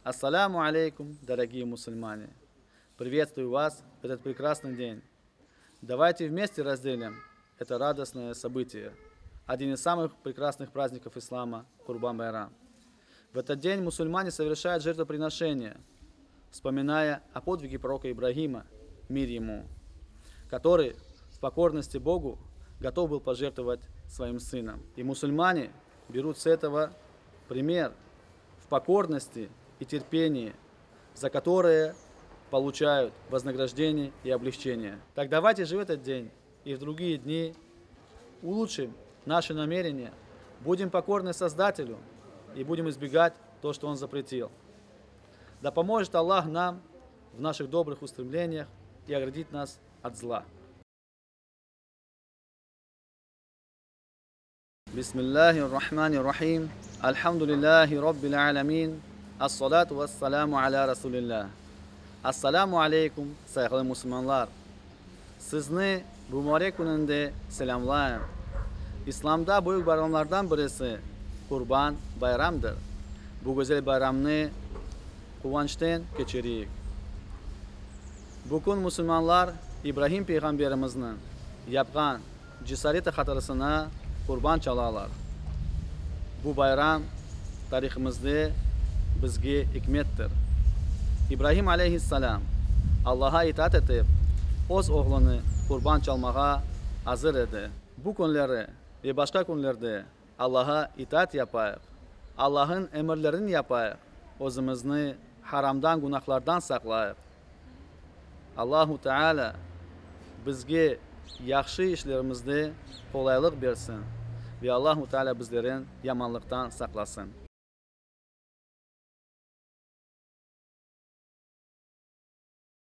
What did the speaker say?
Ассаляму алейкум, дорогие мусульмане! Приветствую вас в этот прекрасный день. Давайте вместе разделим это радостное событие, один из самых прекрасных праздников ислама – Курбан-Байрам. В этот день мусульмане совершают жертвоприношение, вспоминая о подвиге пророка Ибрагима, мир ему, который в покорности Богу готов был пожертвовать своим сыном. И мусульмане берут с этого пример в покорности и терпении, за которое получают вознаграждение и облегчение. Так давайте же в этот день и в другие дни улучшим наши намерения, будем покорны Создателю и будем избегать то, что Он запретил. Да поможет Аллах нам в наших добрых устремлениях и оградит нас от зла. Бисмиллахи рахмани рахим. Альхамдулиллахи раббил аламин. Ассалату вассаламу аля расулиллах. Ассаламу алейкум, sayıqlı musulmanlar. Sizni bu mübarek gününde selamlayın. İslam'da büyük bayramlardan birisi Kurban Bayramıdır. Bu güzel bayramını kuvvançtan geçiriyik. Bugün Müslümanlar İbrahim Peygamberimizin yapılan cesareti hatırasına kurban çalarlar. Bu bayram tariximizde bizge hikmettir. İbrahim aleyhisselam Allah'a itaat edip öz oğlunu kurban çalmağa hazır idi. Bu günleri ve başka günlerde Allah'a itaat yapayıq, Allah'ın emirlerini yapayıq, özümüzü haramdan, günahlardan saklayıq. Allahu Teala bizge yaxşı işlerimizde kolaylık versin ve Allahu Teala bizlerin yamanlıktan saklasın.